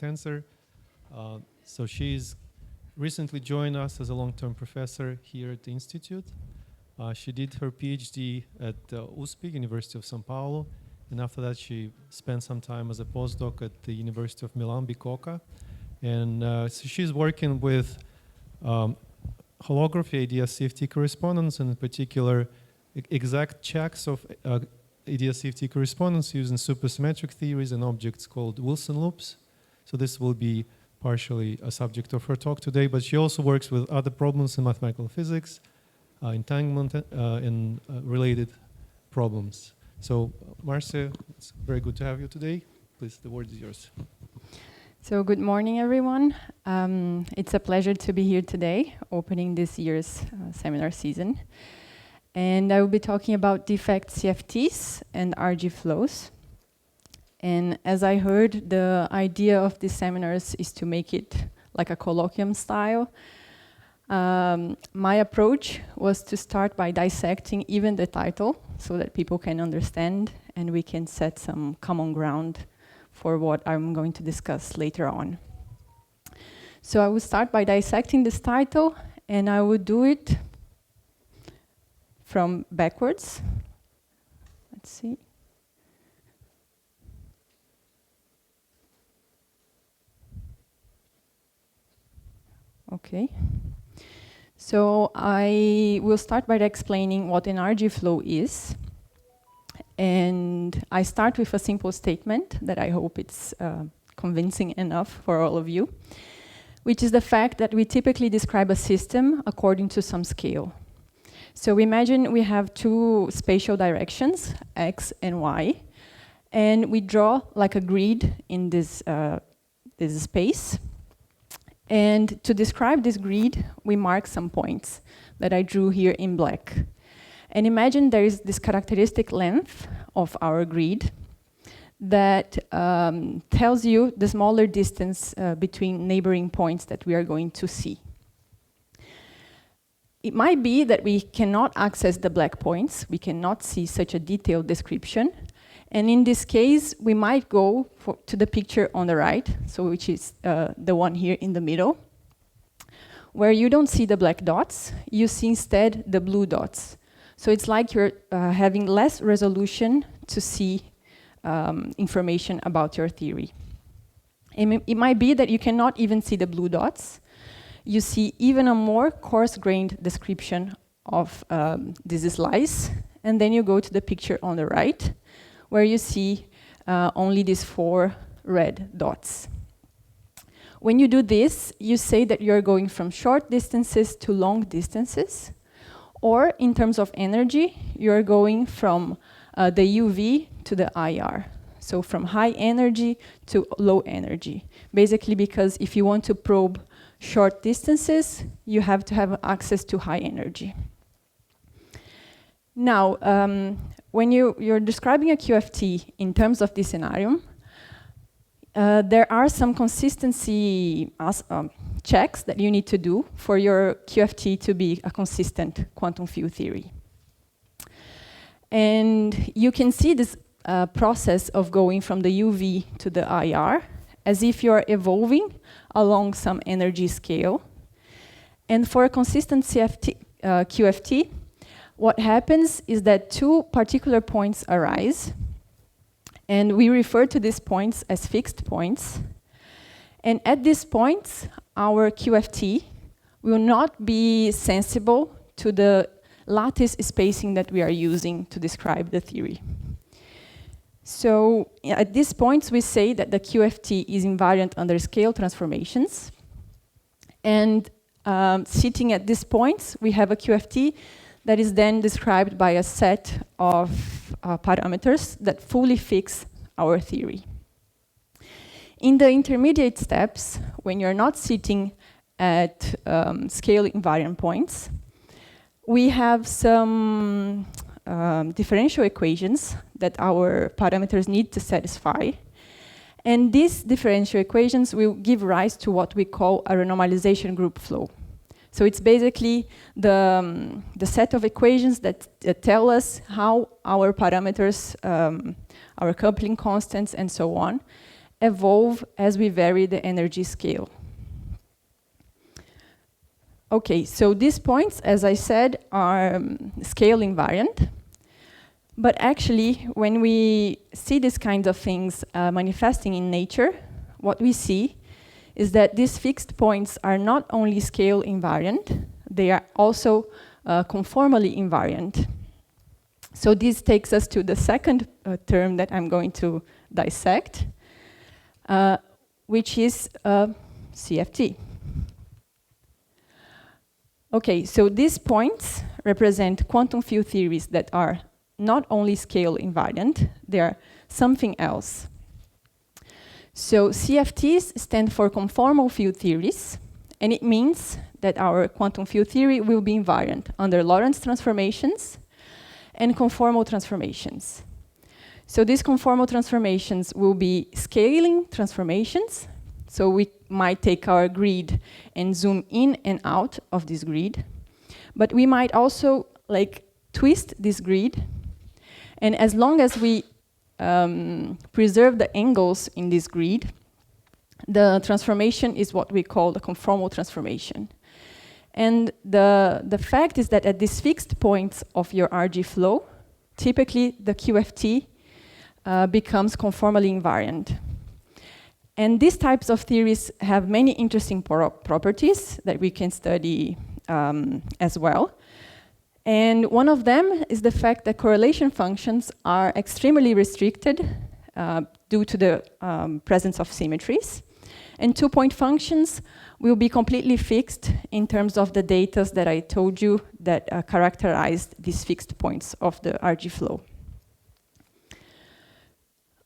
cancer. So she's recently joined us as a long-term professor here at the Institute. She did her PhD at USP, University of São Paulo, and after that she spent some time as a postdoc at the University of Milan, Bicocca. And so she's working with holography ADS-CFT correspondence, and in particular exact checks of ADS-CFT correspondence using supersymmetric theories and objects called Wilson loops. So this will be partially a subject of her talk today, but she also works with other problems in mathematical physics, entanglement, and related problems. So Marcia, it's very good to have you today. Please, the word is yours. So good morning, everyone. It's a pleasure to be here today, opening this year's seminar season. And I will be talking about defect CFTs and RG flows. And as I heard, the idea of these seminars is to make it like a colloquium style. My approach was to start by dissecting even the title so that people can understand and we can set some common ground for what I'm going to discuss later on. So I will start by dissecting this title, and I will do it from backwards. Let's see. Okay. So I will start by explaining what an RG flow is. And I start with a simple statement that I hope it's convincing enough for all of you, which is the fact that we typically describe a system according to some scale. So imagine we have two spatial directions, x and y, and we draw like a grid in this space. And to describe this grid, we mark some points that I drew here in black. And imagine there is this characteristic length of our grid that tells you the smaller distance between neighboring points that we are going to see. It might be that we cannot access the black points. We cannot see such a detailed description. And in this case, we might go to the picture on the right, so which is the one here in the middle, where you don't see the black dots. You see instead the blue dots. So it's like you're having less resolution to see information about your theory. It might be that you cannot even see the blue dots. You see even a more coarse-grained description of this slice, and then you go to the picture on the right, where you see only these 4 red dots. When you do this, you say that you're going from short distances to long distances, or in terms of energy, you're going from the UV to the IR. So from high energy to low energy. Basically because if you want to probe short distances, you have to have access to high energy. Now, when you're describing a QFT in terms of this scenario, there are some consistency checks that you need to do for your QFT to be a consistent quantum field theory. And you can see this process of going from the UV to the IR as if you're evolving along some energy scale. And for a consistent QFT, what happens is that 2 particular points arise, and we refer to these points as fixed points. And at these points, our QFT will not be sensible to the lattice spacing that we are using to describe the theory. So at these points, we say that the QFT is invariant under scale transformations. And sitting at these points, we have a QFT that is then described by a set of parameters that fully fix our theory. In the intermediate steps, when you're not sitting at scale invariant points, we have some differential equations that our parameters need to satisfy. And these differential equations will give rise to what we call a renormalization group flow. So it's basically the set of equations that tell us how our parameters, our coupling constants, and so on, evolve as we vary the energy scale. Okay, so these points, as I said, are scale invariant. But actually, when we see these kinds of things manifesting in nature, what we see is that these fixed points are not only scale invariant, they are also conformally invariant. So this takes us to the second term that I'm going to dissect, which is CFT. Okay, so these points represent quantum field theories that are not only scale invariant, they are something else. So CFTs stand for conformal field theories, and it means that our quantum field theory will be invariant under Lorentz transformations and conformal transformations. So these conformal transformations will be scaling transformations. So we might take our grid and zoom in and out of this grid. But we might also twist this grid. And as long as we preserve the angles in this grid, the transformation is what we call the conformal transformation. And the fact is that at these fixed points of your RG flow, typically the QFT becomes conformally invariant. And these types of theories have many interesting properties that we can study as well. And one of them is the fact that correlation functions are extremely restricted due to the presence of symmetries. And two-point functions will be completely fixed in terms of the data that I told you that characterized these fixed points of the RG flow.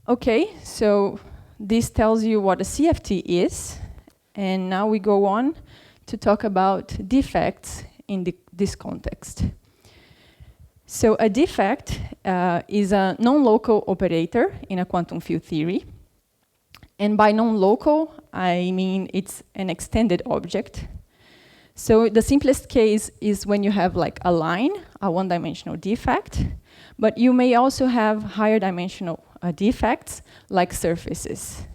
Okay, so this tells you what a CFT is. And now we go on to talk about defects in this context. So a defect is a non-local operator in a quantum field theory. And by non-local, I mean it's an extended object. So the simplest case is when you have a line, a one-dimensional defect, but you may also have higher dimensional defects like surfaces.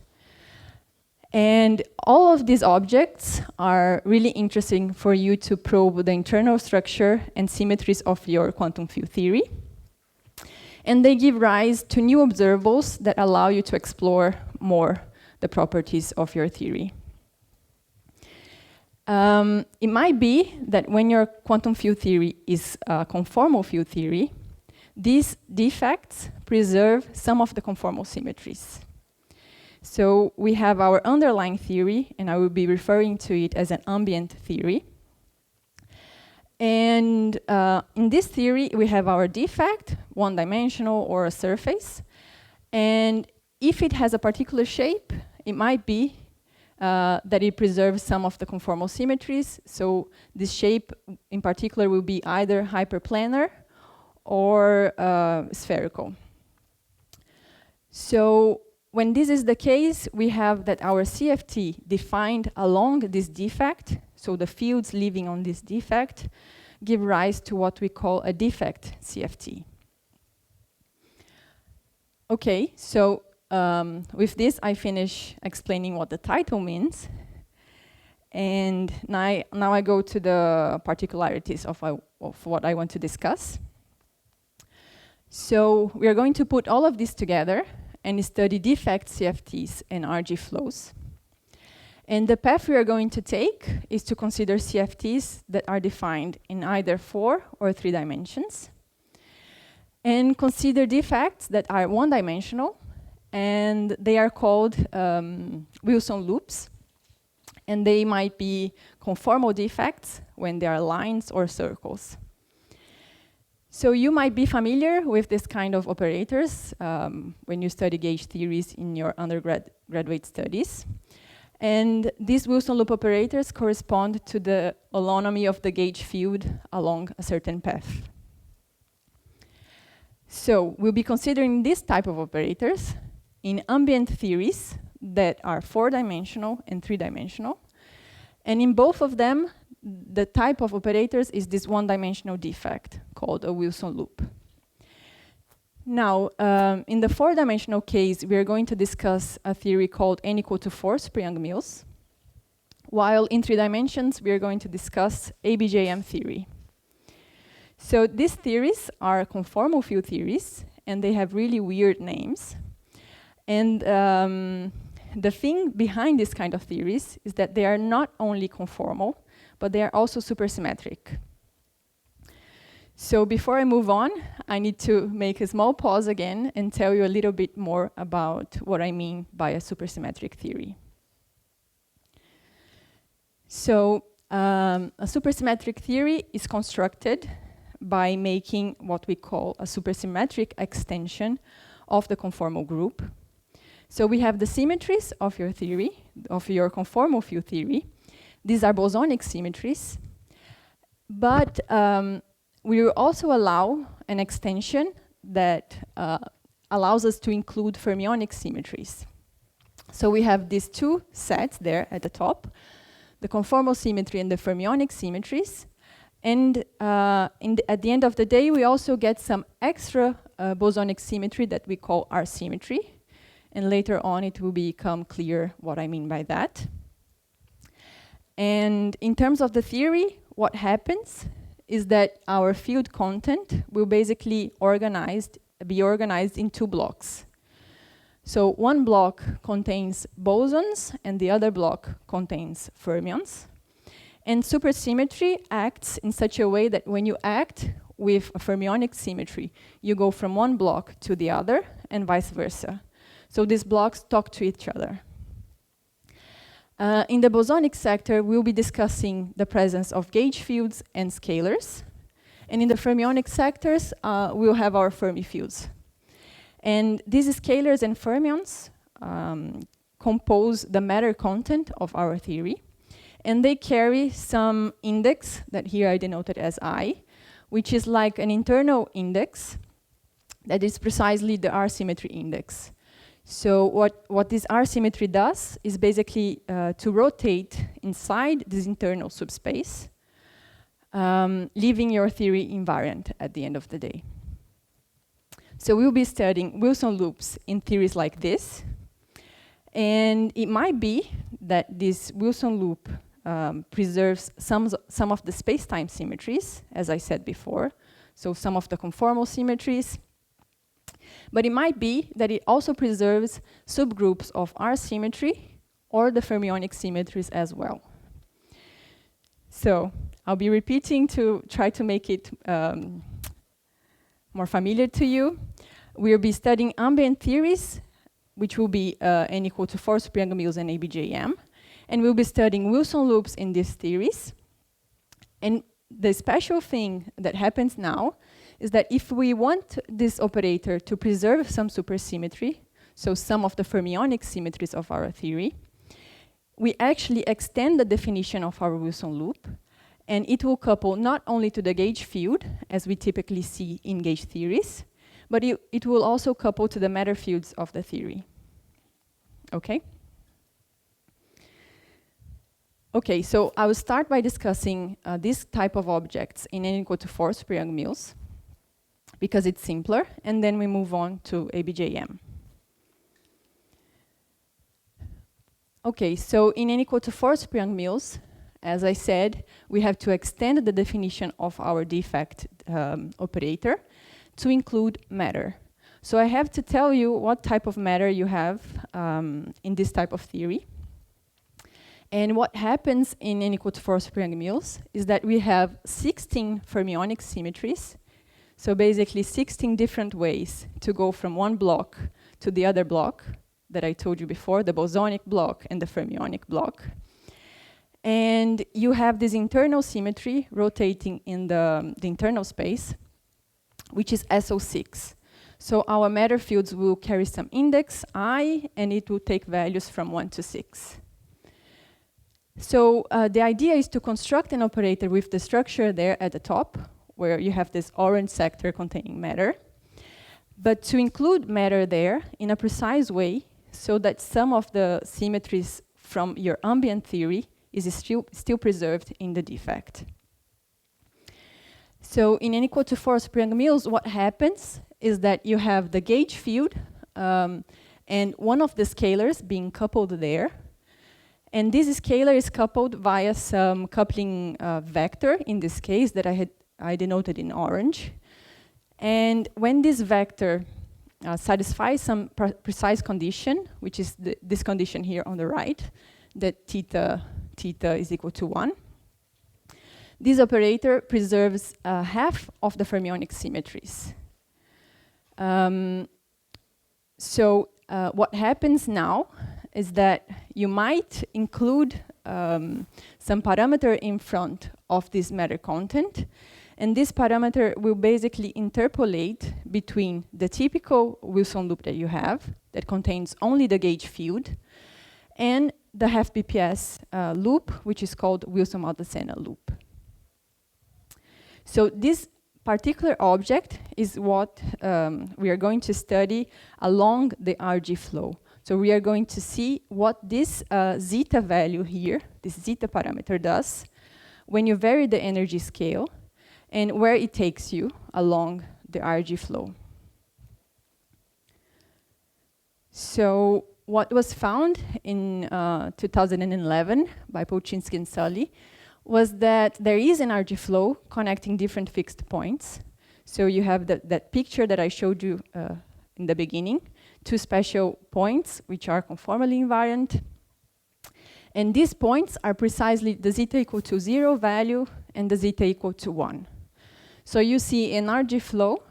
And all of these objects are really interesting for you to probe the internal structure and symmetries of your quantum field theory. And they give rise to new observables that allow you to explore more the properties of your theory. It might be that when your quantum field theory is a conformal field theory, these defects preserve some of the conformal symmetries. So we have our underlying theory, and I will be referring to it as an ambient theory. And in this theory, we have our defect, one-dimensional or a surface. And if it has a particular shape, it might be that it preserves some of the conformal symmetries. So this shape in particular will be either hyperplanar or spherical. So when this is the case, we have that our CFT defined along this defect, so the fields living on this defect, give rise to what we call a defect CFT. Okay, so with this, I finish explaining what the title means. And now I go to the particularities of what I want to discuss. So we are going to put all of this together and study defect CFTs and RG flows. And the path we are going to take is to consider CFTs that are defined in either 4 or 3 dimensions, and consider defects that are one-dimensional, and they are called Wilson loops, and they might be conformal defects when they are lines or circles. So you might be familiar with this kind of operators when you study gauge theories in your undergraduate studies. And these Wilson loop operators correspond to the holonomy of the gauge field along a certain path. So we'll be considering this type of operators in ambient theories that are 4-dimensional and 3-dimensional. And in both of them, the type of operators is this one-dimensional defect called a Wilson loop. Now, in the four-dimensional case, we are going to discuss a theory called n equal to 4 Young-Mills, while in 3 dimensions, we are going to discuss ABJM theory. So these theories are conformal field theories, and they have really weird names. And the thing behind this kind of theories is that they are not only conformal, but they are also supersymmetric. So before I move on, I need to make a small pause again and tell you a little bit more about what I mean by a supersymmetric theory. So a supersymmetric theory is constructed by making what we call a supersymmetric extension of the conformal group. So we have the symmetries of your theory, of your conformal field theory. These are bosonic symmetries. But we will also allow an extension that allows us to include fermionic symmetries. So we have these two sets there at the top, the conformal symmetry and the fermionic symmetries. And at the end of the day, we also get some extra bosonic symmetry that we call R-symmetry. And later on, it will become clear what I mean by that. And in terms of the theory, what happens is that our field content will basically be organized in two blocks. So one block contains bosons, and the other block contains fermions. And supersymmetry acts in such a way that when you act with a fermionic symmetry, you go from one block to the other, and vice versa. So these blocks talk to each other. In the bosonic sector, we'll be discussing the presence of gauge fields and scalars. And in the fermionic sectors, we'll have our Fermi fields. And these scalars and fermions compose the matter content of our theory. And they carry some index that here I denoted as I, which is like an internal index that is precisely the R-symmetry index. So what this R-symmetry does is basically to rotate inside this internal subspace, leaving your theory invariant at the end of the day. So we'll be studying Wilson loops in theories like this. And it might be that this Wilson loop preserves some of the space-time symmetries, as I said before, so some of the conformal symmetries. But it might be that it also preserves subgroups of R-symmetry or the fermionic symmetries as well. So I'll be repeating to try to make it more familiar to you. We'll be studying ambient theories, which will be n equal to 4 Young-Mills and ABJM. And we'll be studying Wilson loops in these theories. And the special thing that happens now is that if we want this operator to preserve some supersymmetry, so some of the fermionic symmetries of our theory, we actually extend the definition of our Wilson loop, and it will couple not only to the gauge field, as we typically see in gauge theories, but it will also couple to the matter fields of the theory. Okay? Okay, so I will start by discussing this type of objects in n equal to 4 Young-Mills, because it's simpler, and then we move on to ABJM. Okay, so in n equal to 4 Young-Mills, as I said, we have to extend the definition of our defect operator to include matter. So I have to tell you what type of matter you have in this type of theory. And what happens in n equal to 4 Young-Mills is that we have 16 fermionic symmetries. So basically 16 different ways to go from one block to the other block that I told you before, the bosonic block and the fermionic block. And you have this internal symmetry rotating in the internal space, which is SO6. So our matter fields will carry some index I, and it will take values from 1 to 6. So the idea is to construct an operator with the structure there at the top, where you have this orange sector containing matter, but to include matter there in a precise way so that some of the symmetries from your ambient theory is still preserved in the defect. So in n equal to 4 Super-Young Mills, what happens is that you have the gauge field and one of the scalars being coupled there. And this scalar is coupled via some coupling vector, in this case, that I denoted in orange. And when this vector satisfies some precise condition, which is this condition here on the right, that theta is equal to 1, this operator preserves half of the fermionic symmetries. What happens now is that you might include some parameter in front of this matter content, and this parameter will basically interpolate between the typical Wilson loop that you have, that contains only the gauge field, and the half BPS loop, which is called Wilson-Maldacena loop. So this particular object is what we are going to study along the RG flow. So we are going to see what this zeta value here, this zeta parameter, does when you vary the energy scale and where it takes you along the RG flow. So what was found in 2011 by Polchinski and Sully was that there is an RG flow connecting different fixed points. So you have that picture that I showed you in the beginning, two special points which are conformally invariant. And these points are precisely the zeta equal to 0 value and the zeta equal to 1. So you see an RG flow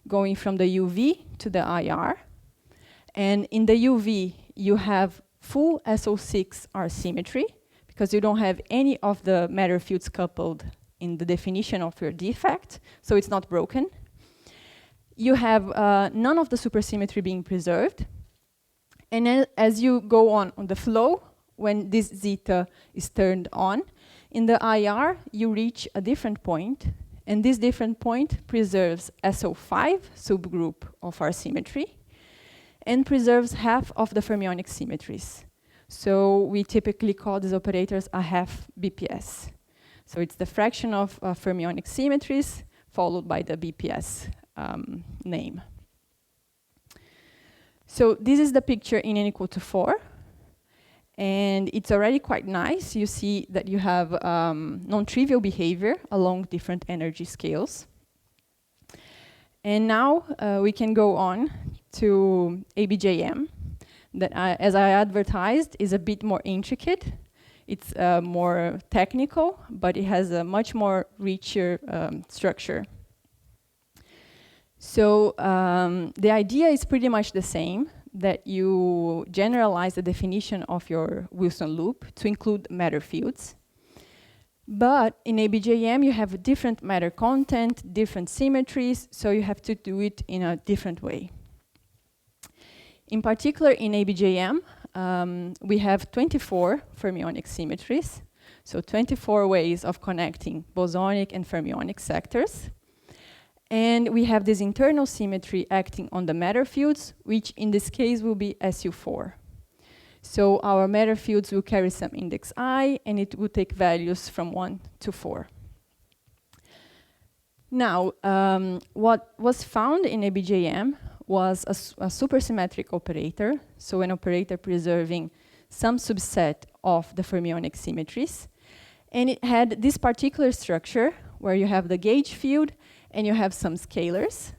going from the UV to the IR. And in the UV, you have full SO6 R symmetry, because you don't have any of the matter fields coupled in the definition of your defect, so it's not broken. You have none of the supersymmetry being preserved. And as you go on the flow, when this zeta is turned on, in the IR, you reach a different point, and this different point preserves SO5 subgroup of R symmetry, and preserves half of the fermionic symmetries. So we typically call these operators a half BPS. So it's the fraction of fermionic symmetries followed by the BPS name. So this is the picture in n equal to 4. And it's already quite nice. You see that you have non-trivial behavior along different energy scales. And now we can go on to ABJM, that as I advertised is a bit more intricate. It's more technical, but it has a much more richer structure. So the idea is pretty much the same, that you generalize the definition of your Wilson loop to include matter fields. But in ABJM, you have a different matter content, different symmetries, so you have to do it in a different way. In particular, in ABJM, we have 24 fermionic symmetries, so 24 ways of connecting bosonic and fermionic sectors. And we have this internal symmetry acting on the matter fields, which in this case will be SU4. So our matter fields will carry some index I, and it will take values from 1 to 4. Now, what was found in ABJM was a supersymmetric operator, so an operator preserving some subset of the fermionic symmetries. And it had this particular structure where you have the gauge field and you have some scalars.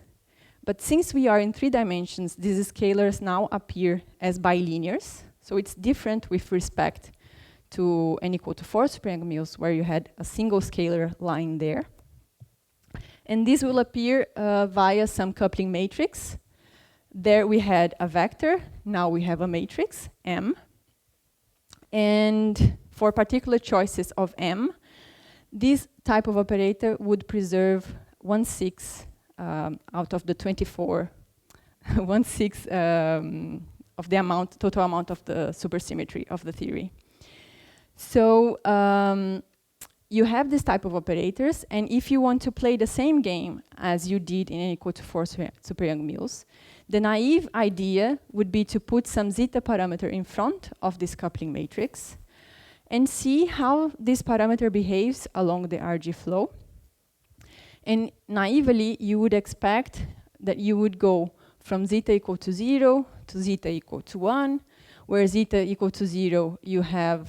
But since we are in 3 dimensions, these scalars now appear as bilinears. So it's different with respect to n equal to 4 Super-Young Mills, where you had a single scalar lying there. And this will appear via some coupling matrix. There we had a vector, now we have a matrix, M. And for particular choices of M, this type of operator would preserve 1/6 out of the 24, 1/6 of the total amount of the supersymmetry of the theory. So you have this type of operators, and if you want to play the same game as you did in n equal to 4 Super-Young Mills, the naive idea would be to put some zeta parameter in front of this coupling matrix and see how this parameter behaves along the RG flow. And naively, you would expect that you would go from zeta equal to 0 to zeta equal to 1, where zeta equal to 0, you have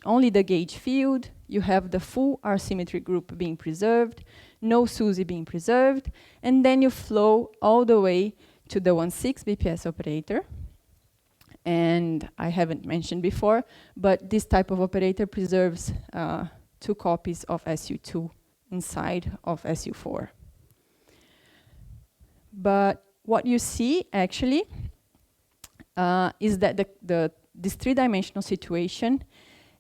only the gauge field, you have the full R-symmetry group being preserved, no SUSY being preserved, and then you flow all the way to the 1,6 BPS operator. And I haven't mentioned before, but this type of operator preserves 2 copies of SU2 inside of SU4. But what you see actually is that this 3-dimensional situation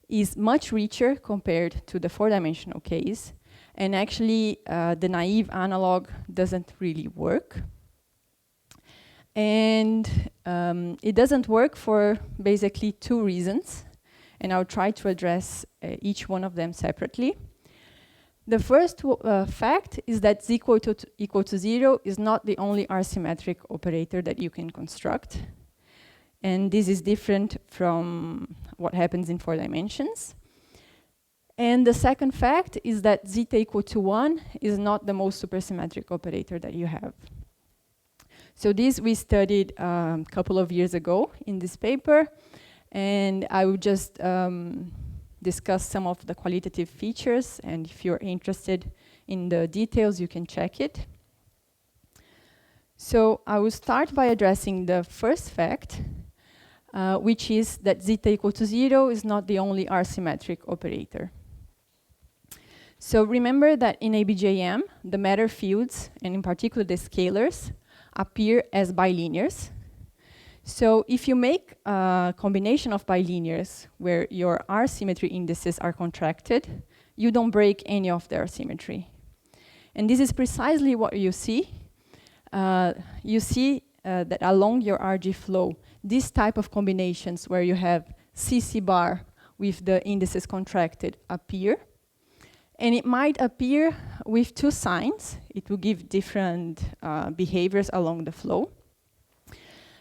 is much richer compared to the 4-dimensional case. And actually, the naive analog doesn't really work. And it doesn't work for basically 2 reasons. And I'll try to address each one of them separately. The first fact is that z equal to 0 is not the only R-symmetric operator that you can construct. And this is different from what happens in 4 dimensions. And the second fact is that zeta equal to 1 is not the most supersymmetric operator that you have. So this we studied a couple of years ago in this paper. And I will just discuss some of the qualitative features, and if you're interested in the details, you can check it. So I will start by addressing the first fact, which is that zeta equal to 0 is not the only R-symmetric operator. So remember that in ABJM, the matter fields, and in particular the scalars, appear as bilinears. So if you make a combination of bilinears where your R-symmetry indices are contracted, you don't break any of their symmetry. And this is precisely what you see. You see that along your RG flow, this type of combinations where you have CC bar with the indices contracted appear. And it might appear with 2 signs. It will give different behaviors along the flow.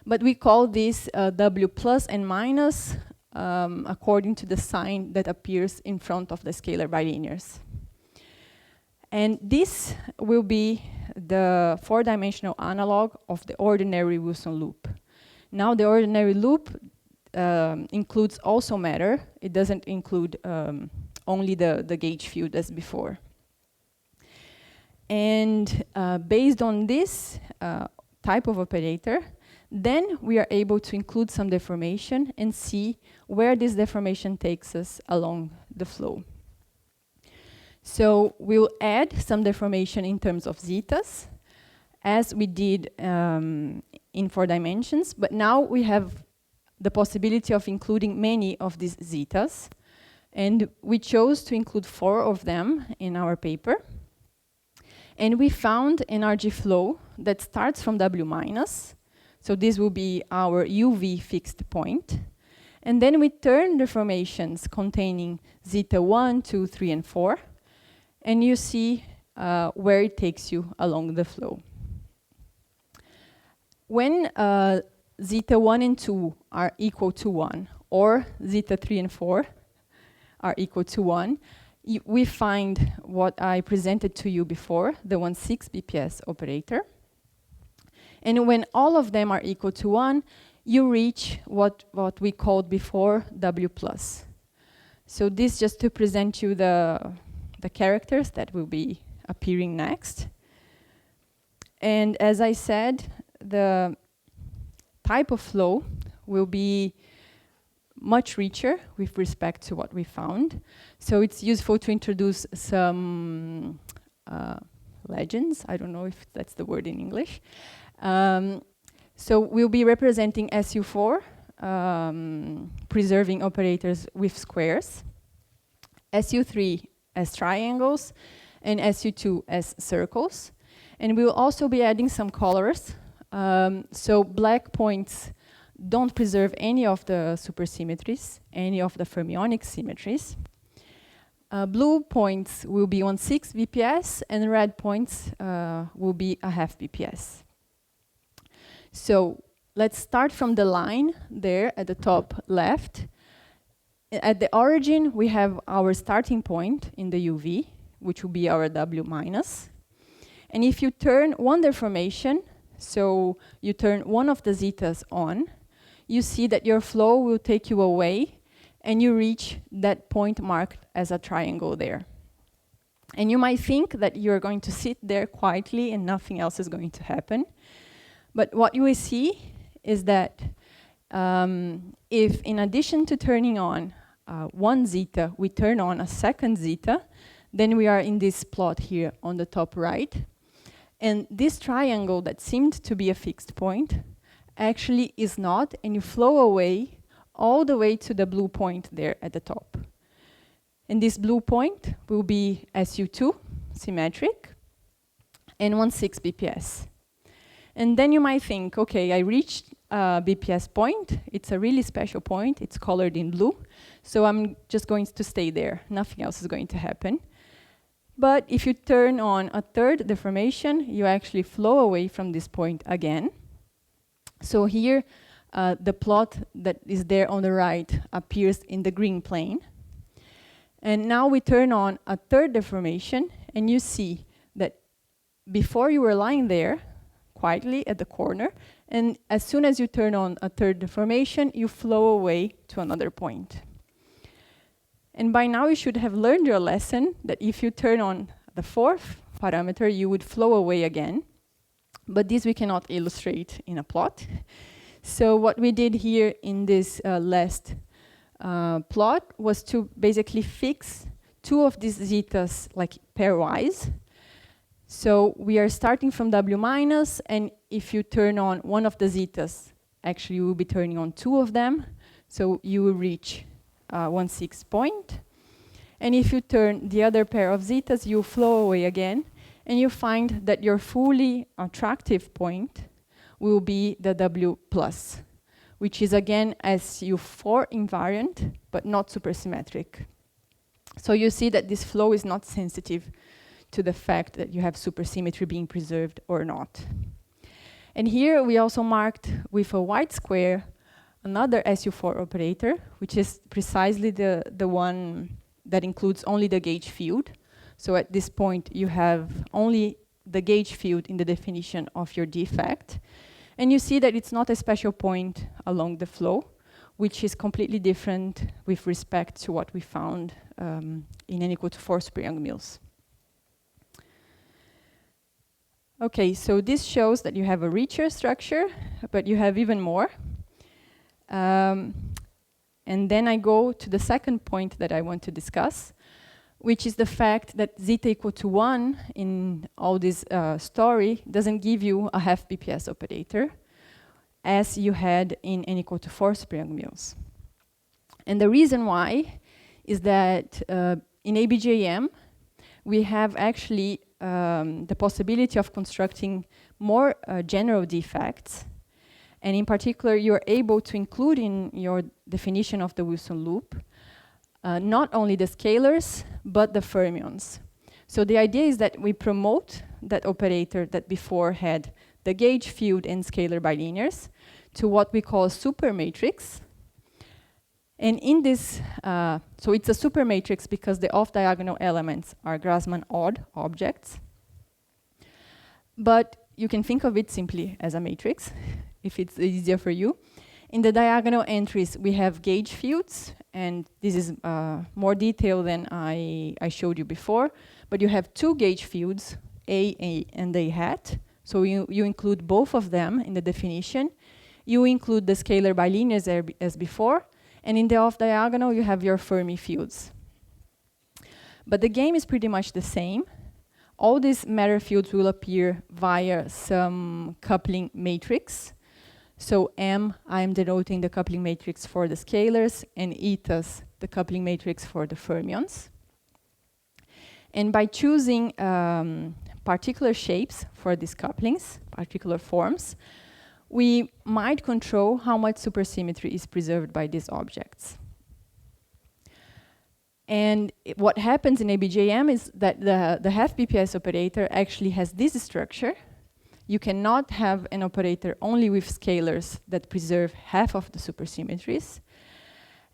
But we call this W plus and minus according to the sign that appears in front of the scalar bilinears. And this will be the 4-dimensional analog of the ordinary Wilson loop. Now the ordinary loop includes also matter. It doesn't include only the gauge field as before. And based on this type of operator, then we are able to include some deformation and see where this deformation takes us along the flow. So we'll add some deformation in terms of zetas, as we did in 4 dimensions, but now we have the possibility of including many of these zetas, and we chose to include 4 of them in our paper. And we found an RG flow that starts from W minus. So this will be our UV fixed point. And then we turn deformations containing zeta 1, 2, 3, and 4. And you see where it takes you along the flow. When zeta 1 and 2 are equal to 1, or zeta 3 and 4 are equal to 1, we find what I presented to you before, the 1,6 BPS operator. And when all of them are equal to 1, you reach what we called before W plus. So this just to present you the characters that will be appearing next. And as I said, the type of flow will be much richer with respect to what we found. So it's useful to introduce some legends. I don't know if that's the word in English. So we'll be representing SU4, preserving operators with squares, SU3 as triangles, and SU2 as circles. And we'll also be adding some colors. So black points don't preserve any of the supersymmetries, any of the fermionic symmetries. Blue points will be 1/6 BPS, and red points will be 1/2 BPS. So let's start from the line there at the top left. At the origin, we have our starting point in the UV, which will be our W minus. And if you turn one deformation, so you turn one of the zetas on, you see that your flow will take you away and you reach that point marked as a triangle there. And you might think that you're going to sit there quietly and nothing else is going to happen. But what you will see is that if in addition to turning on one zeta, we turn on a second zeta, then we are in this plot here on the top right. And this triangle that seemed to be a fixed point actually is not, and you flow away all the way to the blue point there at the top. And this blue point will be SU2, symmetric, and 1/6 BPS. And then you might think, okay, I reached a BPS point. It's a really special point. It's colored in blue. So I'm just going to stay there. Nothing else is going to happen. But if you turn on a third deformation, you actually flow away from this point again. So here, the plot that is there on the right appears in the green plane. And now we turn on a third deformation, and you see that before you were lying there, quietly at the corner, and as soon as you turn on a third deformation, you flow away to another point. And by now you should have learned your lesson that if you turn on the fourth parameter, you would flow away again. But this we cannot illustrate in a plot. So what we did here in this last plot was to basically fix two of these zetas like pairwise. So we are starting from W minus, and if you turn on one of the zetas, actually you will be turning on two of them. So you will reach 1/6 point. And if you turn the other pair of zetas, you flow away again, and you find that your fully attractive point will be the W plus, which is again SU4 invariant, but not supersymmetric. So you see that this flow is not sensitive to the fact that you have supersymmetry being preserved or not. And here we also marked with a white square another SU4 operator, which is precisely the one that includes only the gauge field. So at this point, you have only the gauge field in the definition of your defect. And you see that it's not a special point along the flow, which is completely different with respect to what we found in N=4 super-Young-Mills. Okay, so this shows that you have a richer structure, but you have even more. And then I go to the second point that I want to discuss, which is the fact that zeta = 1 in all this story doesn't give you a half BPS operator, as you had in N=4 super-Young-Mills. And the reason why is that in ABJM, we have actually the possibility of constructing more general defects. And in particular, you're able to include in your definition of the Wilson loop not only the scalars, but the fermions. So the idea is that we promote that operator that before had the gauge field and scalar bilinears to what we call super matrix. And in this, so it's a super matrix because the off-diagonal elements are Grassmann odd objects. But you can think of it simply as a matrix, if it's easier for you. In the diagonal entries, we have gauge fields, and this is more detail than I showed you before. But you have two gauge fields, A and A hat. So you include both of them in the definition. You include the scalar bilinears as before. And in the off-diagonal, you have your Fermi fields. But the game is pretty much the same. All these matter fields will appear via some coupling matrix. So M, I'm denoting the coupling matrix for the scalars, and etas, the coupling matrix for the fermions. And by choosing particular shapes for these couplings, particular forms, we might control how much supersymmetry is preserved by these objects. And what happens in ABJM is that the half BPS operator actually has this structure. You cannot have an operator only with scalars that preserve half of the supersymmetries.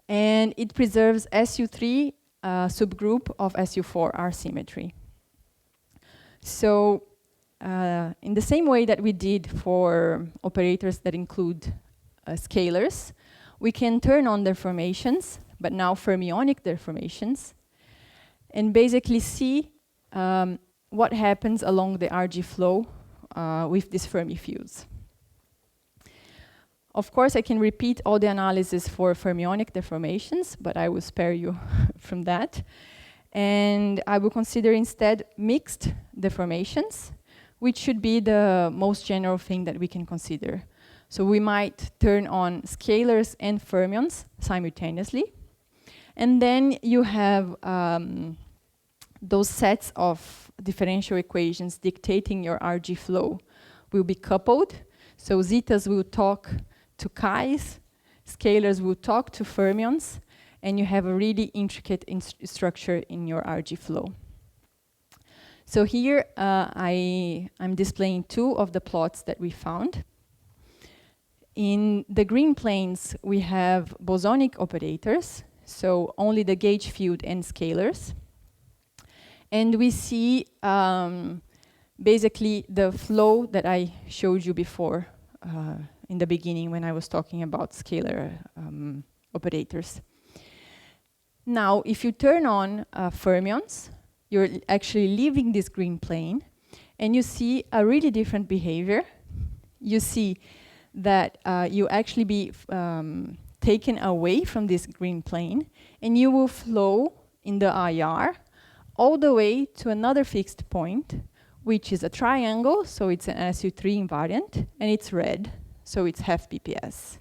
And it preserves SU3 subgroup of SU4 R symmetry. So in the same way that we did for operators that include scalars, we can turn on deformations, but now fermionic deformations, and basically see what happens along the RG flow with these Fermi fields. Of course, I can repeat all the analysis for fermionic deformations, but I will spare you from that. And I will consider instead mixed deformations, which should be the most general thing that we can consider. So we might turn on scalars and fermions simultaneously. And then you have those sets of differential equations dictating your RG flow will be coupled. So zetas will talk to chi's, scalars will talk to fermions, and you have a really intricate structure in your RG flow. So here I'm displaying two of the plots that we found. In the green planes, we have bosonic operators, so only the gauge field and scalars. And we see basically the flow that I showed you before in the beginning when I was talking about scalar operators. Now, if you turn on fermions, you're actually leaving this green plane, and you see a really different behavior. You see that you actually be taken away from this green plane, and you will flow in the IR all the way to another fixed point, which is a triangle, so it's an SU3 invariant, and it's red, so it's half BPS.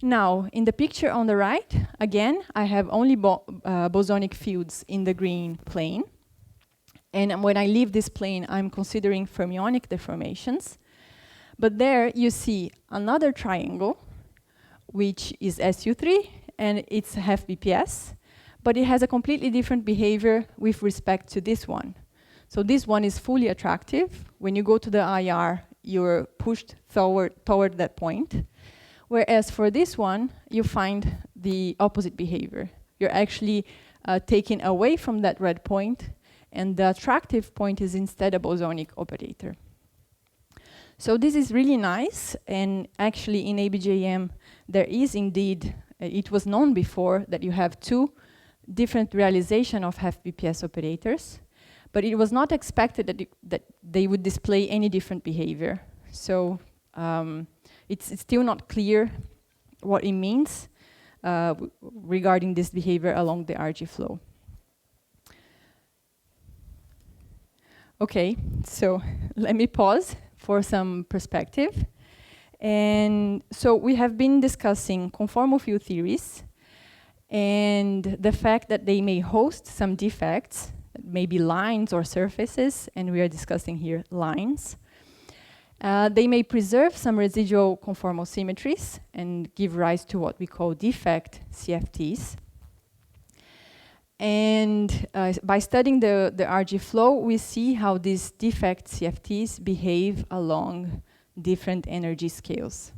Now, in the picture on the right, again, I have only bosonic fields in the green plane. And when I leave this plane, I'm considering fermionic deformations. But there you see another triangle, which is SU3, and it's half BPS. But it has a completely different behavior with respect to this one. So this one is fully attractive. When you go to the IR, you're pushed toward that point. Whereas for this one, you find the opposite behavior. You're actually taken away from that red point, and the attractive point is instead a bosonic operator. So this is really nice, and actually in ABJM, there is indeed, it was known before that you have two different realization of half BPS operators, but it was not expected that they would display any different behavior. So it's still not clear what it means regarding this behavior along the RG flow. Okay, so let me pause for some perspective. And so we have been discussing conformal field theories and the fact that they may host some defects, maybe lines or surfaces, and we are discussing here lines. They may preserve some residual conformal symmetries and give rise to what we call defect CFTs. And by studying the RG flow, we see how these defect CFTs behave along different energy scales.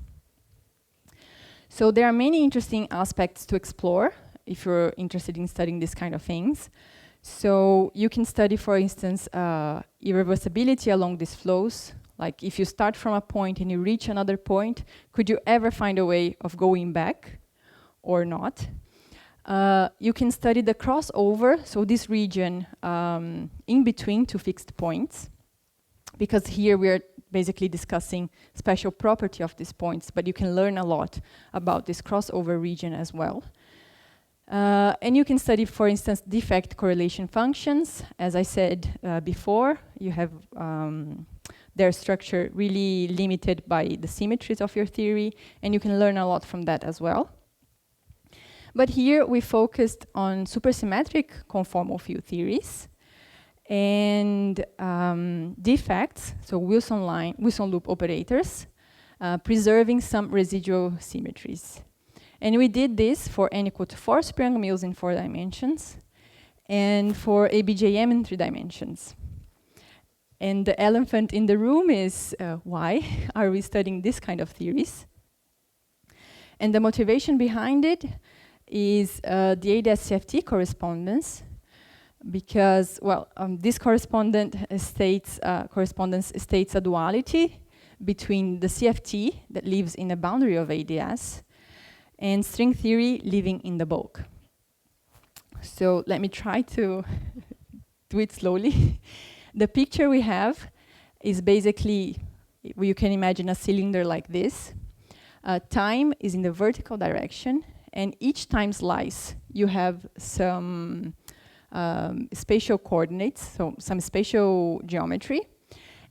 So there are many interesting aspects to explore if you're interested in studying this kind of things. So you can study, for instance, irreversibility along these flows. Like if you start from a point and you reach another point, could you ever find a way of going back or not? You can study the crossover, so this region in between two fixed points, because here we're basically discussing special property of these points, but you can learn a lot about this crossover region as well. And you can study, for instance, defect correlation functions. As I said before, you have their structure really limited by the symmetries of your theory, and you can learn a lot from that as well. But here we focused on supersymmetric conformal field theories and defects, so Wilson loop operators, preserving some residual symmetries. And we did this for n equal to 4 Sprung mills in 4 dimensions, and for ABJM in 3 dimensions. And the elephant in the room is why are we studying this kind of theories? And the motivation behind it is the ADS-CFT correspondence, because, well, this correspondence states a duality between the CFT that lives in the boundary of ADS and string theory living in the bulk. So let me try to do it slowly. The picture we have is basically, you can imagine a cylinder like this. Time is in the vertical direction, and each time slice, you have some spatial coordinates, so some spatial geometry.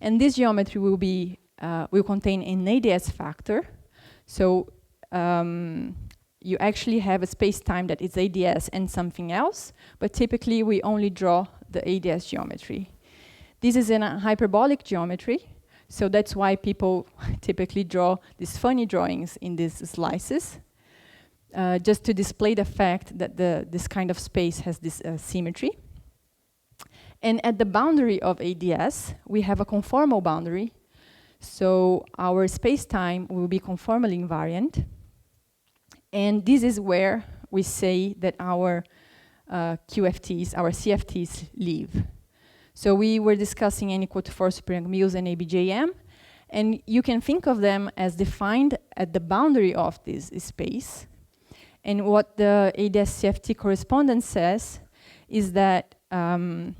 And this geometry will contain an ADS factor. So you actually have a space-time that is ADS and something else, but typically we only draw the ADS geometry. This is in a hyperbolic geometry, so that's why people typically draw these funny drawings in these slices, just to display the fact that this kind of space has this symmetry. And at the boundary of ADS, we have a conformal boundary, so our space-time will be conformally invariant. And this is where we say that our QFTs, our CFTs live. So we were discussing n equal to 4 Superyoung Mills and ABJM, and you can think of them as defined at the boundary of this space. And what the ADS CFT correspondence says is that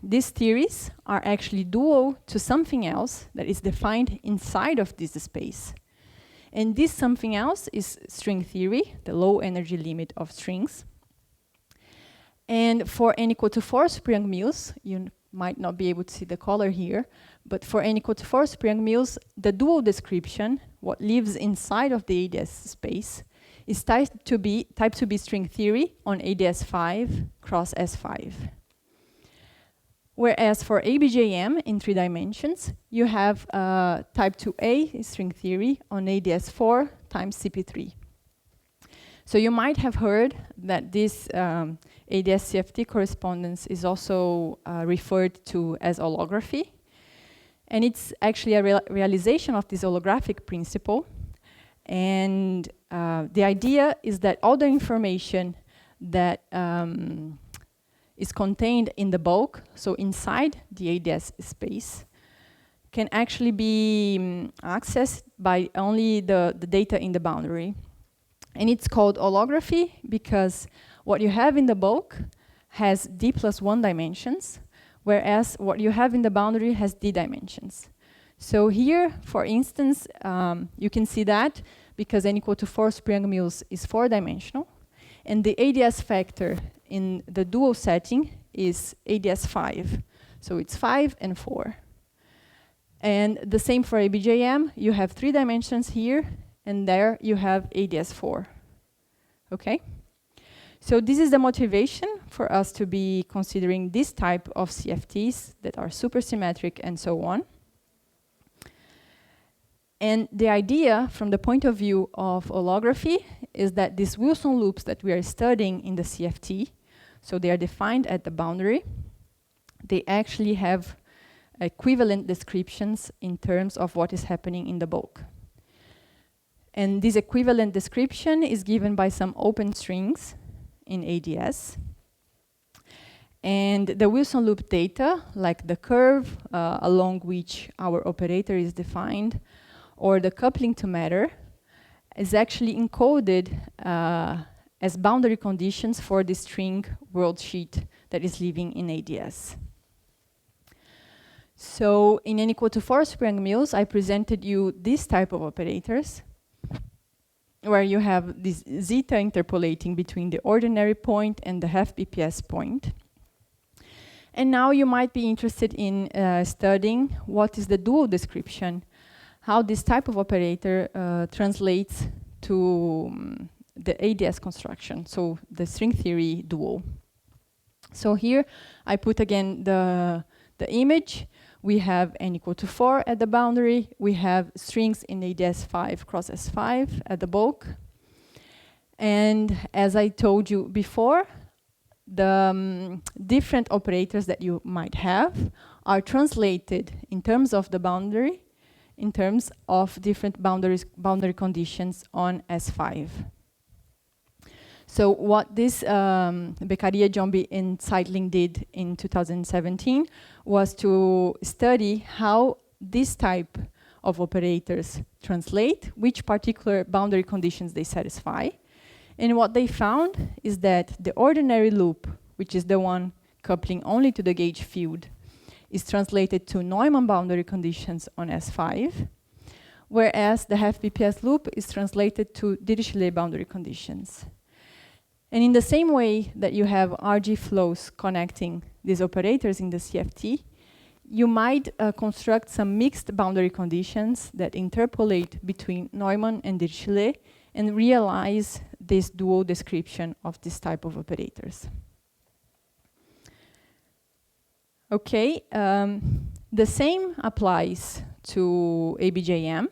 these theories are actually dual to something else that is defined inside of this space. And this something else is string theory, the low energy limit of strings. And for n equal to 4 Superyoung Mills, you might not be able to see the color here, but for n equal to 4 Superyoung Mills, the dual description, what lives inside of the ADS space, is type to be string theory on ADS5 cross S5. Whereas for ABJM in 3 dimensions, you have type 2A string theory on ADS4 times CP3. So you might have heard that this ADS CFT correspondence is also referred to as holography. And it's actually a realization of this holographic principle. And the idea is that all the information that is contained in the bulk, so inside the ADS space, can actually be accessed by only the data in the boundary. And it's called holography because what you have in the bulk has d plus 1 dimensions, whereas what you have in the boundary has d dimensions. So here, for instance, you can see that because n equal to 4 Superyoung Mills is 4-dimensional, and the ADS factor in the dual setting is ADS5. So it's 5 and 4. And the same for ABJM, you have 3 dimensions here, and there you have ADS4. Okay? So this is the motivation for us to be considering this type of CFTs that are supersymmetric and so on. And the idea from the point of view of holography is that these Wilson loops that we are studying in the CFT, so they are defined at the boundary, they actually have equivalent descriptions in terms of what is happening in the bulk. And this equivalent description is given by some open strings in ADS. And the Wilson loop data, like the curve along which our operator is defined, or the coupling to matter, is actually encoded as boundary conditions for the string world sheet that is living in ADS. So in n equal to 4 Superyoung Mills, I presented you this type of operators, where you have this zeta interpolating between the ordinary point and the half BPS point. And now you might be interested in studying what is the dual description, how this type of operator translates to the ADS construction, so the string theory dual. So here I put again the image. We have n equal to 4 at the boundary. We have strings in ADS5 cross S5 at the bulk. And as I told you before, the different operators that you might have are translated in terms of the boundary, in terms of different boundary conditions on S5. So what this Beccaria, Giombi, and Seidling did in 2017 was to study how this type of operators translate, which particular boundary conditions they satisfy. And what they found is that the ordinary loop, which is the one coupling only to the gauge field, is translated to Neumann boundary conditions on S5, whereas the half BPS loop is translated to Dirichlet boundary conditions. And in the same way that you have RG flows connecting these operators in the CFT, you might construct some mixed boundary conditions that interpolate between Neumann and Dirichlet and realize this dual description of this type of operators. Okay, the same applies to ABJM.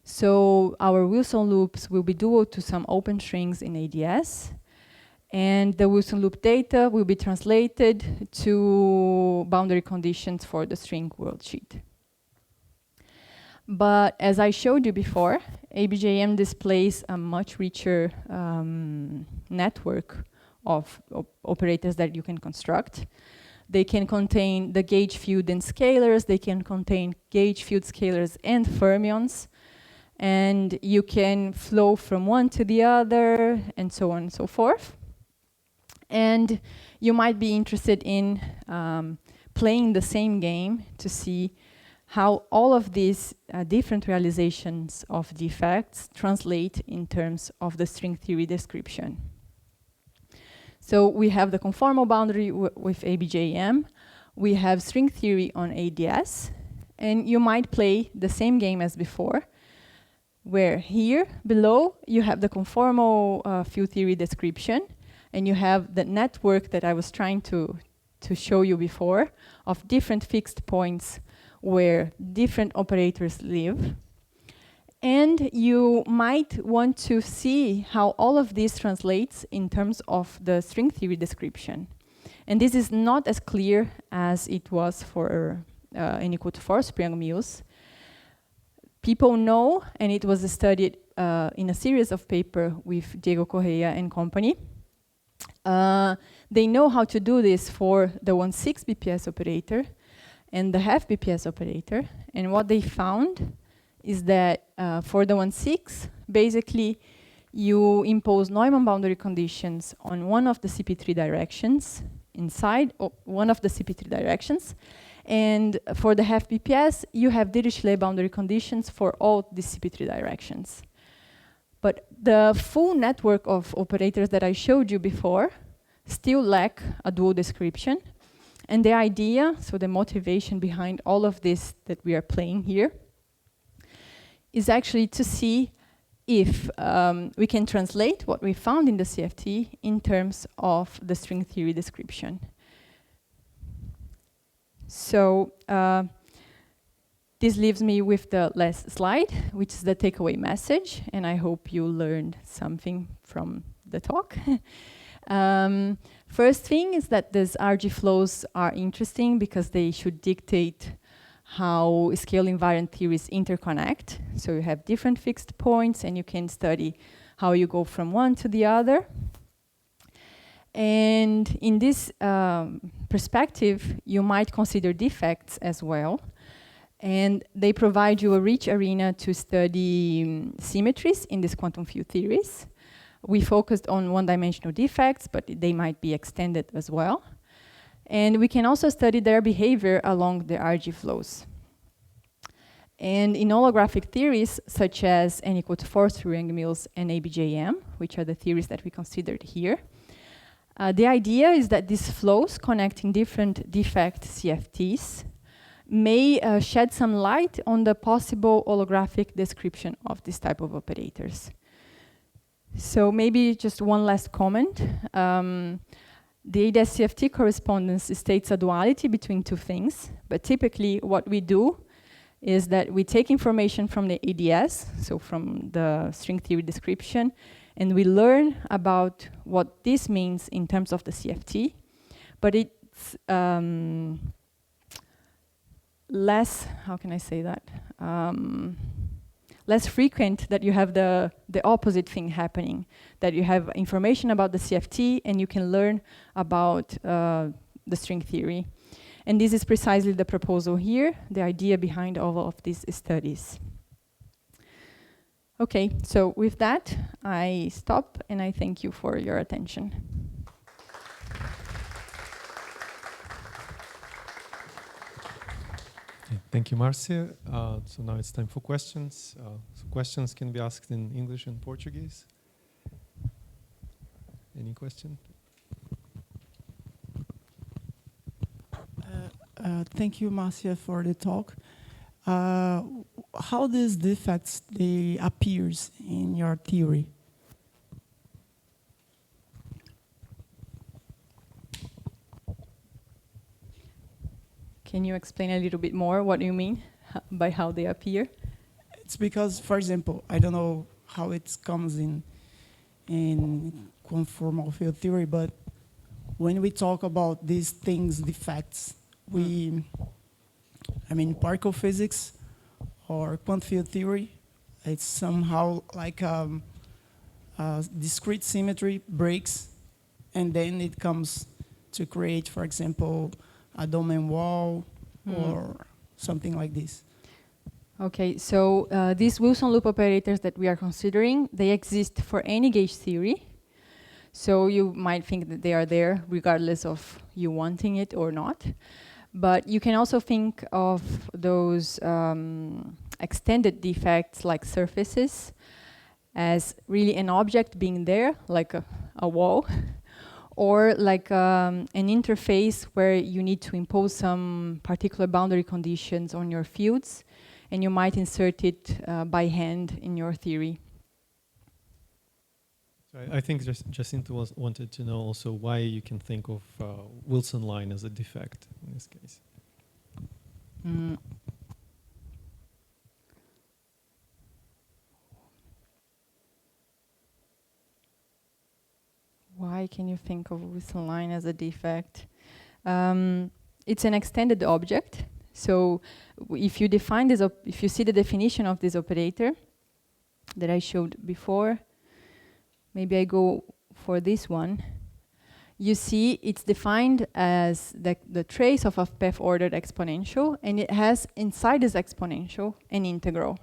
So our Wilson loops will be dual to some open strings in ADS. And the Wilson loop data will be translated to boundary conditions for the string worldsheet. But as I showed you before, ABJM displays a much richer network of operators that you can construct. They can contain the gauge field and scalars. They can contain gauge field scalars and fermions. And you can flow from one to the other, and so on and so forth. And you might be interested in playing the same game to see how all of these different realizations of defects translate in terms of the string theory description. So we have the conformal boundary with ABJM. We have string theory on ADS. And you might play the same game as before, where here below you have the conformal field theory description. And you have the network that I was trying to show you before of different fixed points where different operators live. And you might want to see how all of this translates in terms of the string theory description. And this is not as clear as it was for n equal to 4 Sprung-Mills. People know, and it was studied in a series of papers with Diego Correa and company. They know how to do this for the 1/6 BPS operator and the half BPS operator. And what they found is that for the 1/6, basically you impose Neumann boundary conditions on one of the CP3 directions inside one of the CP3 directions. And for the half BPS, you have Dirichlet boundary conditions for all the CP3 directions. But the full network of operators that I showed you before still lack a dual description. And the idea, so the motivation behind all of this that we are playing here, is actually to see if we can translate what we found in the CFT in terms of the string theory description. So this leaves me with the last slide, which is the takeaway message, and I hope you learned something from the talk. First thing is that these RG flows are interesting because they should dictate how scale invariant theories interconnect. So you have different fixed points, and you can study how you go from one to the other. And in this perspective, you might consider defects as well. And they provide you a rich arena to study symmetries in these quantum field theories. We focused on one-dimensional defects, but they might be extended as well. And we can also study their behavior along the RG flows. And in holographic theories, such as n equal to 4 Sprung-Mills and ABJM, which are the theories that we considered here, the idea is that these flows connecting different defect CFTs may shed some light on the possible holographic description of this type of operators. So maybe just one last comment. The ADS CFT correspondence states a duality between two things, but typically what we do is that we take information from the ADS, so from the string theory description, and we learn about what this means in terms of the CFT, but it's less, how can I say that? less frequent that you have the opposite thing happening, that you have information about the CFT and you can learn about the string theory. And this is precisely the proposal here, the idea behind all of these studies. Okay, so with that, I stop and I thank you for your attention. Okay, thank you, Marcia. So now it's time for questions. So questions can be asked in English and Portuguese. Any question? Thank you, Marcia, for the talk. How these defects they appears in your theory? Can you explain a little bit more what you mean by how they appear? It's because, for example, I don't know how it comes in conformal field theory, but when we talk about these things, defects, I mean, particle physics or quantum field theory, it's somehow like discrete symmetry breaks, and then it comes to create, for example, a domain wall or something like this. Okay, so these Wilson loop operators that we are considering, they exist for any gauge theory. So you might think that they are there regardless of you wanting it or not. But you can also think of those extended defects like surfaces as really an object being there, like a wall, or like an interface where you need to impose some particular boundary conditions on your fields, and you might insert it by hand in your theory. So I think Jacinto wanted to know also why you can think of Wilson line as a defect in this case. Why can you think of Wilson line as a defect? It's an extended object. So if you define this, if you see the definition of this operator that I showed before, maybe I go for this one. You see it's defined as the trace of a path-ordered exponential, and it has inside this exponential an integral.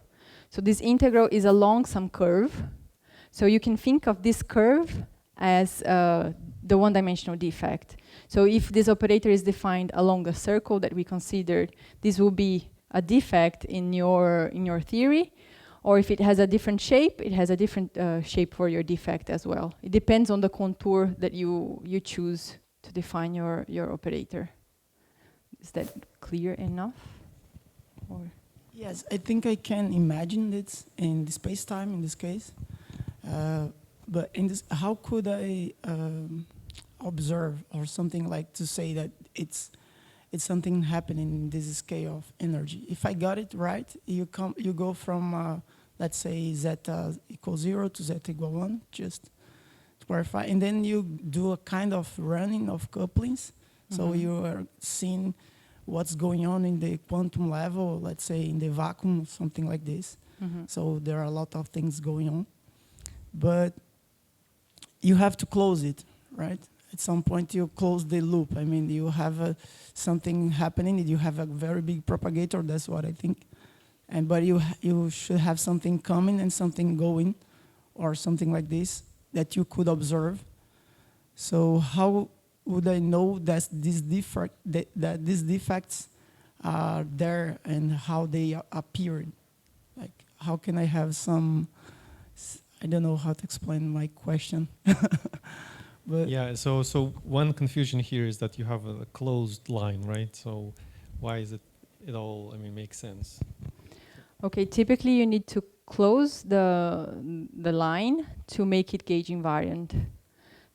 So this integral is along some curve. So you can think of this curve as the one-dimensional defect. So if this operator is defined along a circle that we considered, this will be a defect in your theory. Or if it has a different shape, it has a different shape for your defect as well. It depends on the contour that you choose to define your operator. Is that clear enough? Or? Yes, I think I can imagine it in the space-time in this case. But in this, how could I observe or something like to say that it's something happening in this scale of energy? If I got it right, you go from let's say zeta equals 0 to zeta equal 1, just to clarify, and then you do a kind of running of couplings. So you are seeing what's going on in the quantum level, let's say in the vacuum, something like this. So there are a lot of things going on, but you have to close it, right? At some point you close the loop. I mean, you have something happening, you have a very big propagator, that's what I think. But you should have something coming and something going, or something like this, that you could observe. So how would I know that these defects are there and how they appeared? Like, how can I have some, I don't know how to explain my question. But yeah, so one confusion here is that you have a closed line, right? So why is it all, I mean, makes sense? Okay, typically you need to close the line to make it gauge invariant.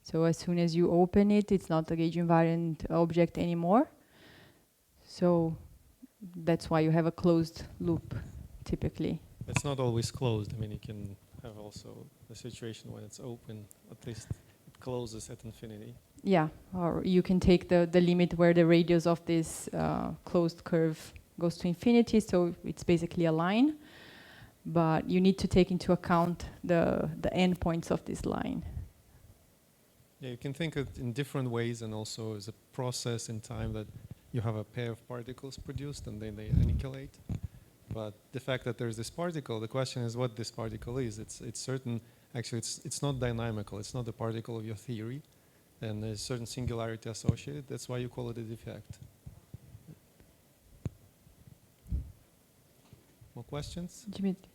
So as soon as you open it, it's not a gauge invariant object anymore. So that's why you have a closed loop, typically. It's not always closed. I mean, you can have also a situation when it's open, at least it closes at infinity. Yeah, or you can take the limit where the radius of this closed curve goes to infinity, so it's basically a line. but you need to take into account the endpoints of this line. Yeah, you can think of it in different ways, and also as a process in time that you have a pair of particles produced and then they annihilate. But the fact that there's this particle, the question is what this particle is. It's certain, actually it's not dynamical, it's not a particle of your theory, and there's certain singularity associated. That's why you call it a defect. More questions? Dimitri.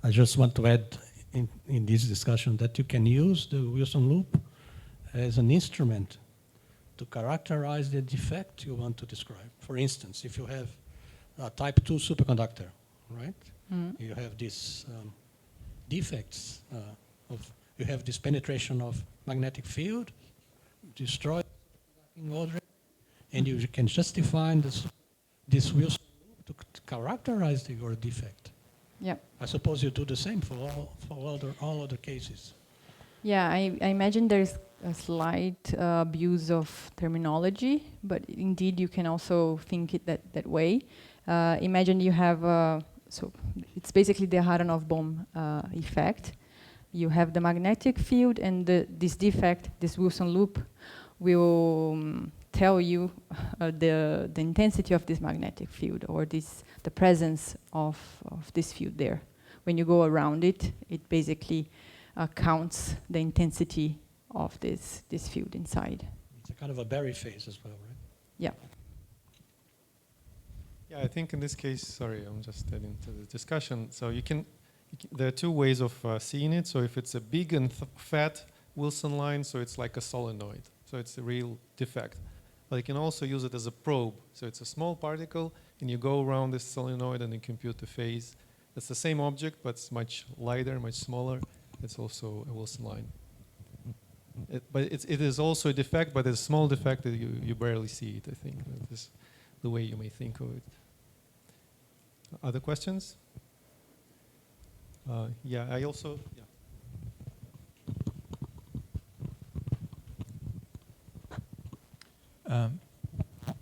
I just want to add in this discussion that you can use the Wilson loop as an instrument to characterize the defect you want to describe. For instance, if you have a type 2 superconductor, right? You have these defects you have this penetration of magnetic field, destroy order, and you can just define this Wilson loop to characterize your defect. Yeah. I suppose you do the same for all other cases. Yeah, I imagine there's a slight abuse of terminology, but indeed you can also think it that way. Imagine you have, so it's basically the Aharonov-Bohm effect. You have the magnetic field, and this defect, this Wilson loop, will tell you the intensity of this magnetic field, or the presence of this field there. When you go around it, it basically counts the intensity of this field inside. It's a kind of a Berry phase as well, right? Yeah. Yeah, I think in this case, sorry, I'm just adding to the discussion. So there are two ways of seeing it. So if it's a big and fat Wilson line, so it's like a solenoid. So it's a real defect. But you can also use it as a probe. So it's a small particle, and you go around this solenoid and you compute the phase. It's the same object, but it's much lighter, much smaller. It's also a Wilson line. But it is also a defect, but it's a small defect that you barely see it, I think. That is the way you may think of it. Other questions? Yeah, I also... Yeah.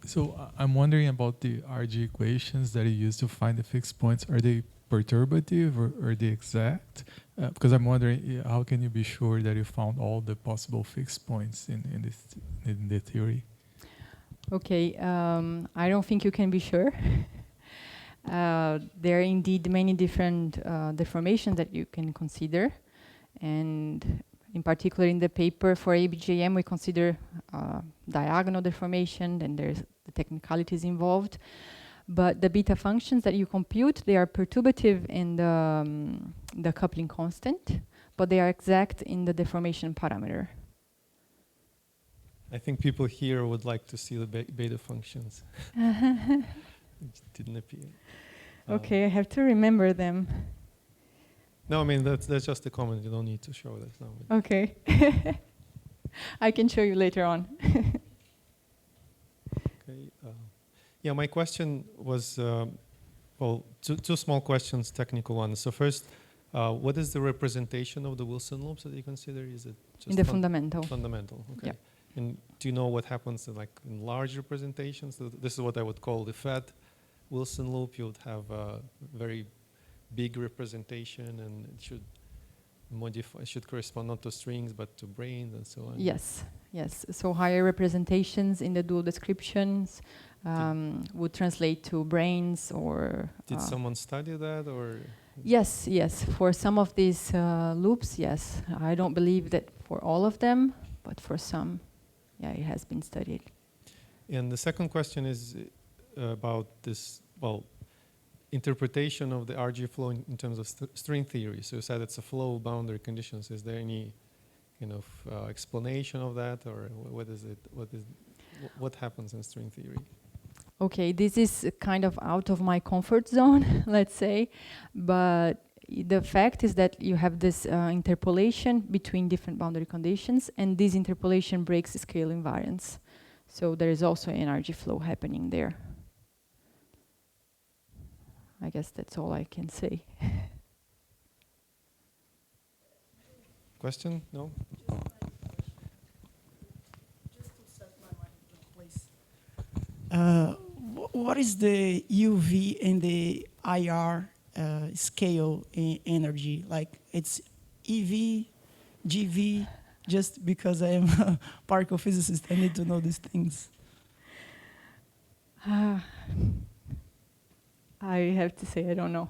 So I'm wondering about the RG equations that you use to find the fixed points. Are they perturbative or are they exact? Because I'm wondering, how can you be sure that you found all the possible fixed points in the theory? Okay, I don't think you can be sure. There are indeed many different deformations that you can consider, and in particular in the paper for ABJM we consider diagonal deformation, and there's the technicalities involved. But the beta functions that you compute, they are perturbative in the coupling constant, but they are exact in the deformation parameter. I think people here would like to see the beta functions. It didn't appear. Okay, I have to remember them. No, I mean, that's just a comment. You don't need to show that now. Okay. I can show you later on. Okay. Yeah, my question was, well, two small questions, technical ones. So first, what is the representation of the Wilson loops that you consider? Is it just In the fundamental. Fundamental, okay. Yep. And do you know what happens in large representations? So this is what I would call the fat Wilson loop. You would have a very big representation, and it should modify. It should correspond not to strings but to branes and so on. Yes, yes. So higher representations in the dual descriptions would translate to branes or. Did someone study that, or? Yes, yes. For some of these loops, yes. I don't believe that for all of them, but for some, yeah, it has been studied. And the second question is about this, well, interpretation of the RG flow in terms of string theory. So you said it's a flow of boundary conditions. Is there any kind of explanation of that, or what is it? What happens in string theory? Okay, this is kind of out of my comfort zone, let's say, but the fact is that you have this interpolation between different boundary conditions, and this interpolation breaks the scale invariance. So there is also an RG flow happening there. I guess that's all I can say. Question? No? Just to set my mind in place. what is the UV and the IR scale in energy? Like it's EV, GV, just because I am a particle physicist, I need to know these things. I have to say I don't know.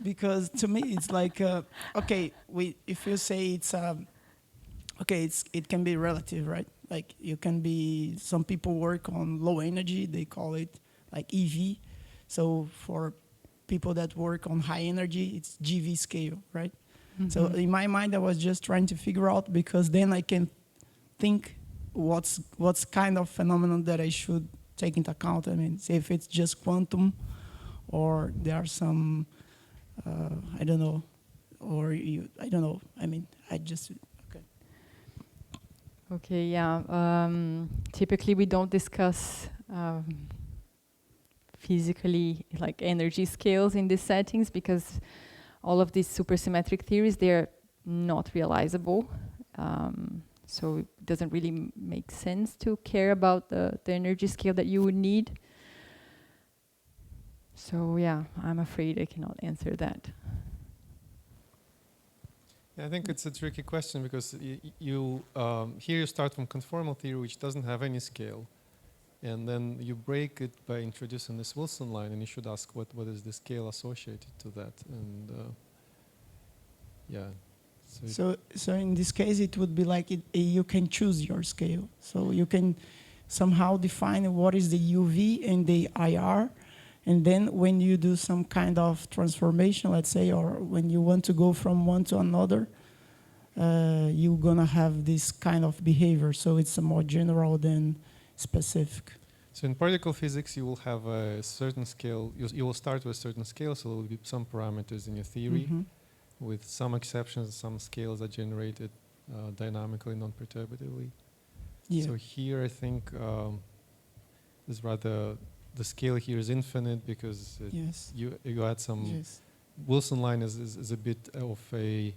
Because to me it's like okay, if you say it's okay, it can be relative, right? Like you can be, some people work on low energy, they call it like EV. So for people that work on high energy, it's GV scale, right? Mm-hmm. So in my mind, I was just trying to figure out, because then I can think what's kind of phenomenon that I should take into account. I mean, say if it's just quantum, or there are some, I don't know, or I don't know. I mean, I just, okay. Okay, yeah. Typically, we don't discuss physically like energy scales in these settings, because all of these supersymmetric theories, they're not realizable. So it doesn't really make sense to care about the energy scale that you would need. So yeah, I'm afraid I cannot answer that. Yeah, I think it's a tricky question, because here you start from conformal theory, which doesn't have any scale, and then you break it by introducing this Wilson line, and you should ask what is the scale associated to that, and yeah. So in this case, it would be like you can choose your scale. So you can somehow define what is the UV and the IR, and then when you do some kind of transformation, let's say, or when you want to go from one to another, you're gonna have this kind of behavior. So it's more general than specific. So in particle physics, you will have a certain scale. You will start with a certain scale, so there will be some parameters in your theory. Mm-hmm. With some exceptions, some scales are generated dynamically, non-perturbatively. Yeah. So here, I think is rather the scale here is infinite, because Yes. you add some. Yes. Wilson line is a bit of a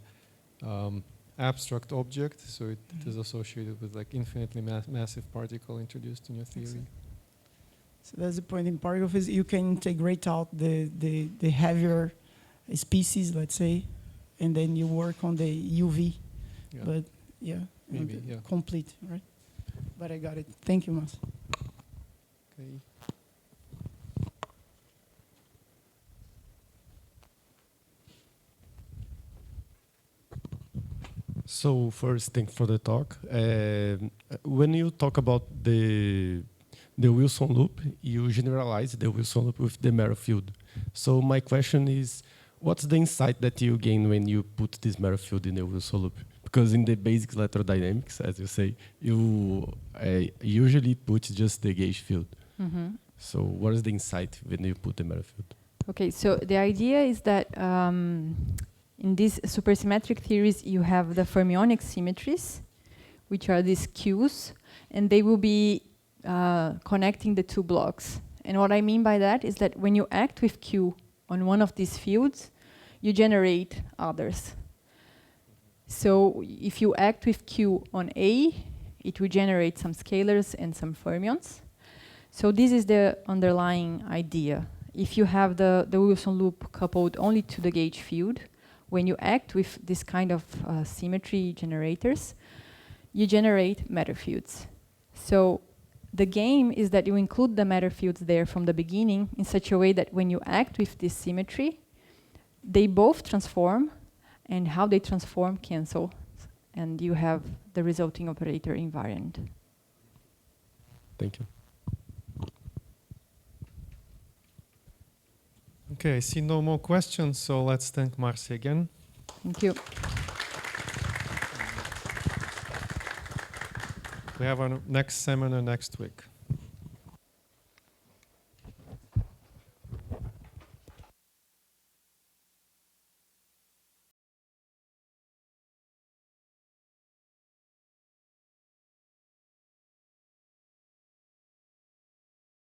abstract object, so it is associated with like infinitely massive particle introduced in your theory. Exactly. So that's the point in particle physics. You can integrate out the heavier species, let's say, and then you work on the UV. Yeah. But yeah, Maybe, yeah. complete, right? But I got it. Thank you, Marcia. Okay. So first, thanks for the talk. When you talk about the Wilson loop, you generalize the Wilson loop with the Merrill field. So my question is, what's the insight that you gain when you put this Merrill field in the Wilson loop? Because in the basic electrodynamics, as you say, you usually put just the gauge field. Mm-hmm. So what is the insight when you put the Merrill field? Okay, so the idea is that in these supersymmetric theories, you have the fermionic symmetries, which are these Qs, and they will be connecting the two blocks. And what I mean by that is that when you act with Q on one of these fields, you generate others. So if you act with Q on A, it will generate some scalars and some fermions. So this is the underlying idea. If you have the Wilson loop coupled only to the gauge field, when you act with this kind of symmetry generators, you generate matter fields. So the game is that you include the matter fields there from the beginning in such a way that when you act with this symmetry, they both transform, and how they transform cancel, and you have the resulting operator invariant. Thank you. Okay, I see no more questions, so let's thank Marcia again. Thank you. We have our next seminar next week.